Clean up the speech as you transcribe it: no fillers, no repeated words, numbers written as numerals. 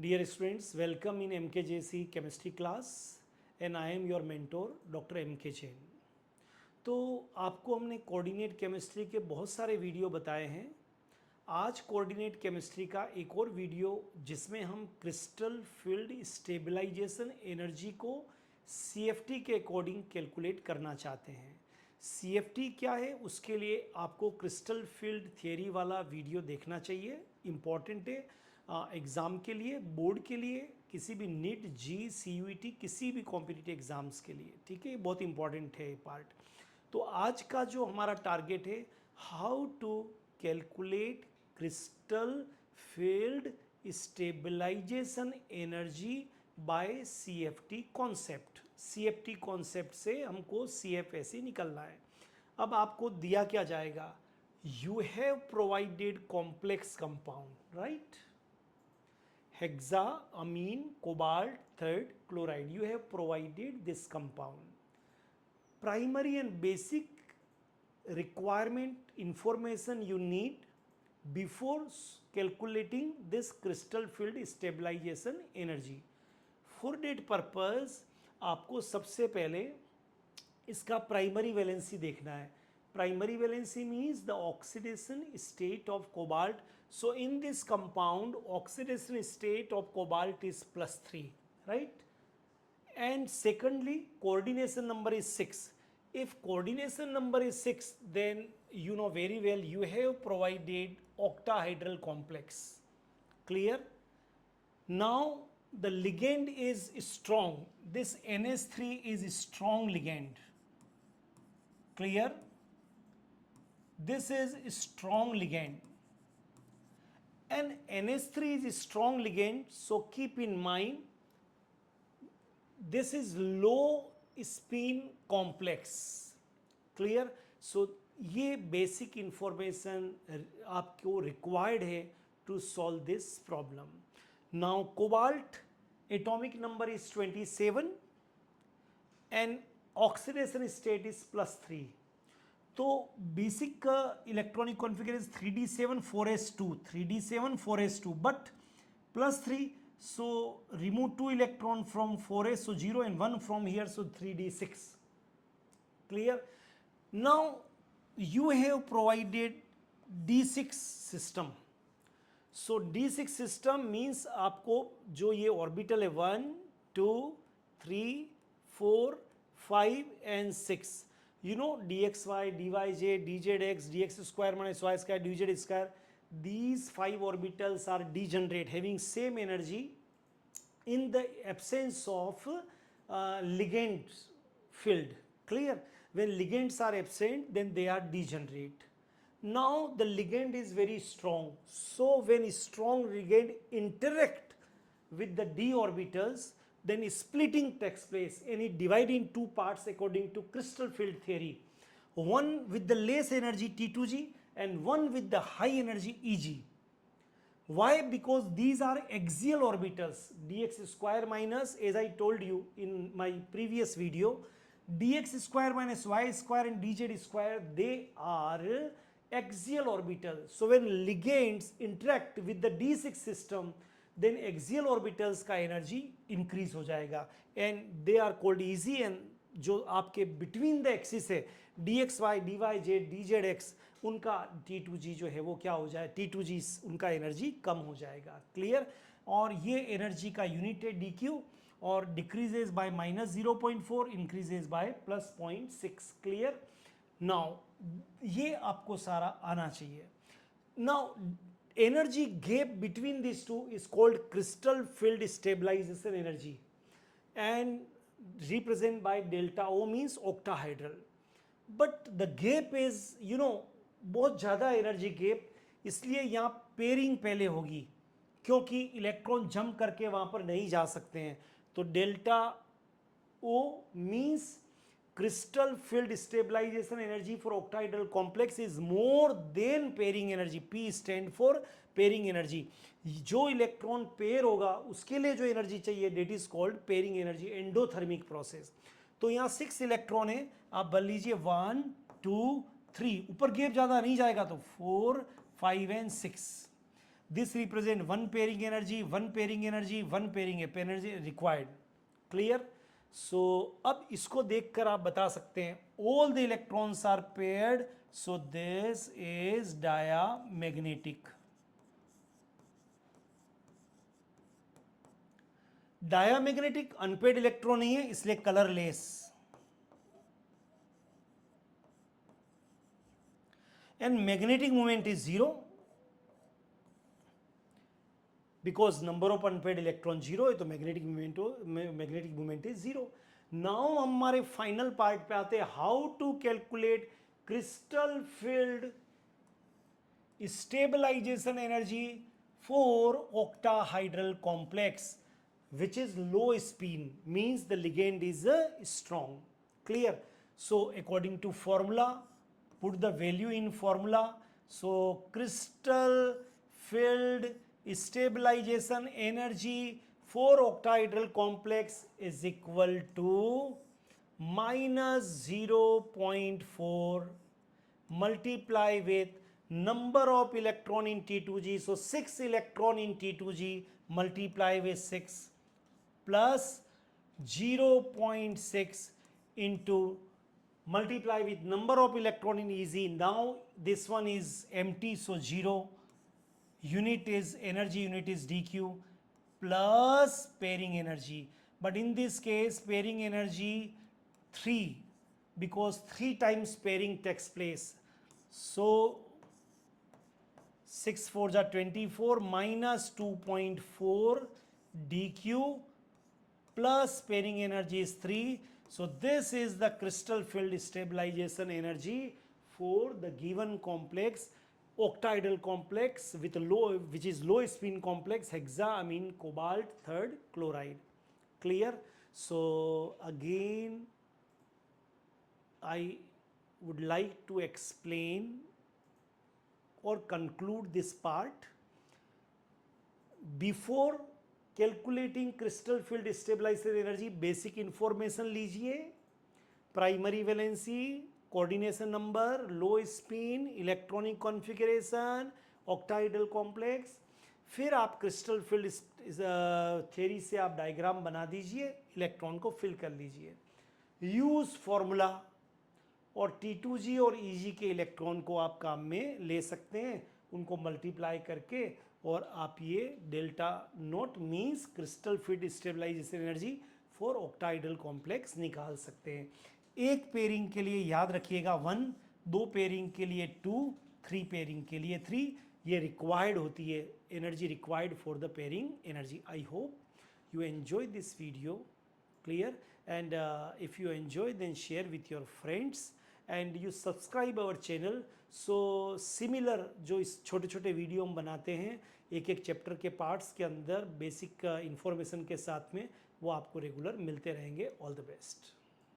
Dear students, welcome in MKJC chemistry class and I am your mentor Dr. MK Jain. तो आपको हमने coordinate chemistry के बहुत सारे वीडियो बताए हैं. आज कोऑर्डिनेट केमिस्ट्री का एक और वीडियो जिसमें हम क्रिस्टल फील्ड स्टेबलाइजेशन एनर्जी को CFT के अकॉर्डिंग कैलकुलेट करना चाहते हैं. CFT क्या है, उसके लिए आपको क्रिस्टल फील्ड थियरी वाला वीडियो देखना चाहिए. इम्पॉर्टेंट है एग्ज़ाम के लिए, बोर्ड के लिए, किसी भी नीट CUET किसी भी कॉम्पिटिटिव एग्ज़ाम्स के लिए. ठीक है, ये बहुत इंपॉर्टेंट है ये पार्ट. तो आज का जो हमारा टारगेट है, how to calculate crystal field stabilization energy by CFT concept. CFT concept से हमको CFSE निकलना है. अब आपको दिया क्या जाएगा, you have provided complex compound, right, hexaamine cobalt third chloride. You have provided this compound. Primary and basic requirement information you need before calculating this crystal field stabilization energy. For that purpose आपको सबसे पहले इसका primary valency देखना है. Primary valency means the oxidation state of cobalt. So in this compound, oxidation state of cobalt is +3, right? And secondly, coordination number is 6. If coordination number is 6, then you know very well you have provided octahedral complex. Clear? Now the ligand is strong. This NH3 is a strong ligand. Clear? This is a strong ligand and NH3 is a strong ligand, so keep in mind this is low spin complex. Clear? So ये basic information आपको required है to solve this problem. Now cobalt atomic number is 27 and oxidation state is +3. तो basic का electronic configuration 3d7 4s2 3d7 4s2 but +3, so remove 2 electron from 4s, so 0 and 1 from here, so 3d6. Clear? Now you have provided d6 system. So d6 system means आपको जो ये orbital है 1 2 3 4 5 and 6, you know, dxy, dyj, dzx, dx square minus y square, dz square, these 5 orbitals are degenerate, having same energy in the absence of ligand field. Clear? When ligands are absent, then they are degenerate. Now the ligand is very strong, so when strong ligand interact with the d orbitals, then splitting takes place and it divides in two parts according to crystal field theory. One with the less energy T2G and one with the high energy EG. Why? Because these are axial orbitals. Dx square minus, as I told you in my previous video, dx square minus y square and dz square, they are axial orbitals. So when ligands interact with the d6 system, then axial orbitals का energy increase हो जाएगा and they are called e g. And जो आपके between the axis है dxy, dyj, dzx, उनका T2g जो है वो क्या हो जाए, T2g उनका एनर्जी कम हो जाएगा. क्लियर? और ये एनर्जी का यूनिट है dq और decreases bye -0.4, increases by +0.6. Clear? Now ये आपको सारा आना चाहिए. Now energy gap between these two is called crystal field stabilization energy and represented by delta O, means octahedral. But the gap is, you know, बहुत ज़्यादा energy gap, इसलिए यहाँ pairing पहले होगी क्योंकि इलेक्ट्रॉन जंप करके वहाँ पर नहीं जा सकते हैं. तो delta O means crystal field stabilization energy for octahedral complex is more than pairing energy. P stand for pairing energy. जो इलेक्ट्रॉन पेयर होगा उसके लिए जो एनर्जी चाहिए, that is called pairing energy, endothermic process. तो यहाँ 6 इलेक्ट्रॉन है, आप बन लीजिए 1 2 3, ऊपर गैप ज़्यादा नहीं जाएगा तो 4 5 and 6. This represent one pairing energy, one pairing energy, one pairing energy required. Clear? So अब इसको देखकर आप बता सकते हैं all the electrons are paired, so this is diamagnetic. Diamagnetic unpaired electron नहीं है, इसलिए colourless. And magnetic moment is 0 because number of unpaired electron 0 है, तो magnetic moment is 0. Now हम हमारे final part पे आते हैं, how to calculate crystal field stabilization energy for octahedral complex, which is low spin, means the ligand is strong. Clear? So according to formula, put the value in formula. So crystal field stabilization energy for octahedral complex is equal to minus 0.4 multiply with number of electron in T2G. So 6 electron in T2G multiply with 6 plus 0.6 into multiply with number of electron in EZ. Now this one is empty, so 0. Unit is energy, unit is dq plus pairing energy. But in this case pairing energy 3, because 3 times pairing takes place. So 6 4s are 24 minus 2.4 dq plus pairing energy is 3. So this is the crystal field stabilization energy for the given complex, octahedral complex with low, which is low spin complex, hexaamine cobalt third chloride. Clear? So again I would like to explain or conclude this part. Before calculating crystal field stabiliser energy basic information लीजिए, primary valency, coordination number, low spin, electronic configuration, octahedral complex. फिर आप crystal field theory से आप diagram बना दीजिए, electron को fill कर लीजिए. यूज फॉर्मूला और T2G और EG के इलेक्ट्रॉन को आप काम में ले सकते हैं, उनको मल्टीप्लाई करके, और आप ये delta naught means crystal field stabilization energy for octahedral complex निकाल सकते हैं. एक पेयरिंग के लिए याद रखिएगा 1, 2 पेयरिंग के लिए 2, 3 पेयरिंग के लिए 3. ये रिक्वायर्ड होती है energy required for the pairing energy. I hope you enjoy this video. Clear? And if you enjoy, then share with your friends and you subscribe our channel. So similar जो इस छोटे छोटे video हम बनाते हैं एक एक चैप्टर के पार्ट्स के अंदर बेसिक इंफॉर्मेशन के साथ में, वो आपको रेगुलर मिलते रहेंगे. All the best.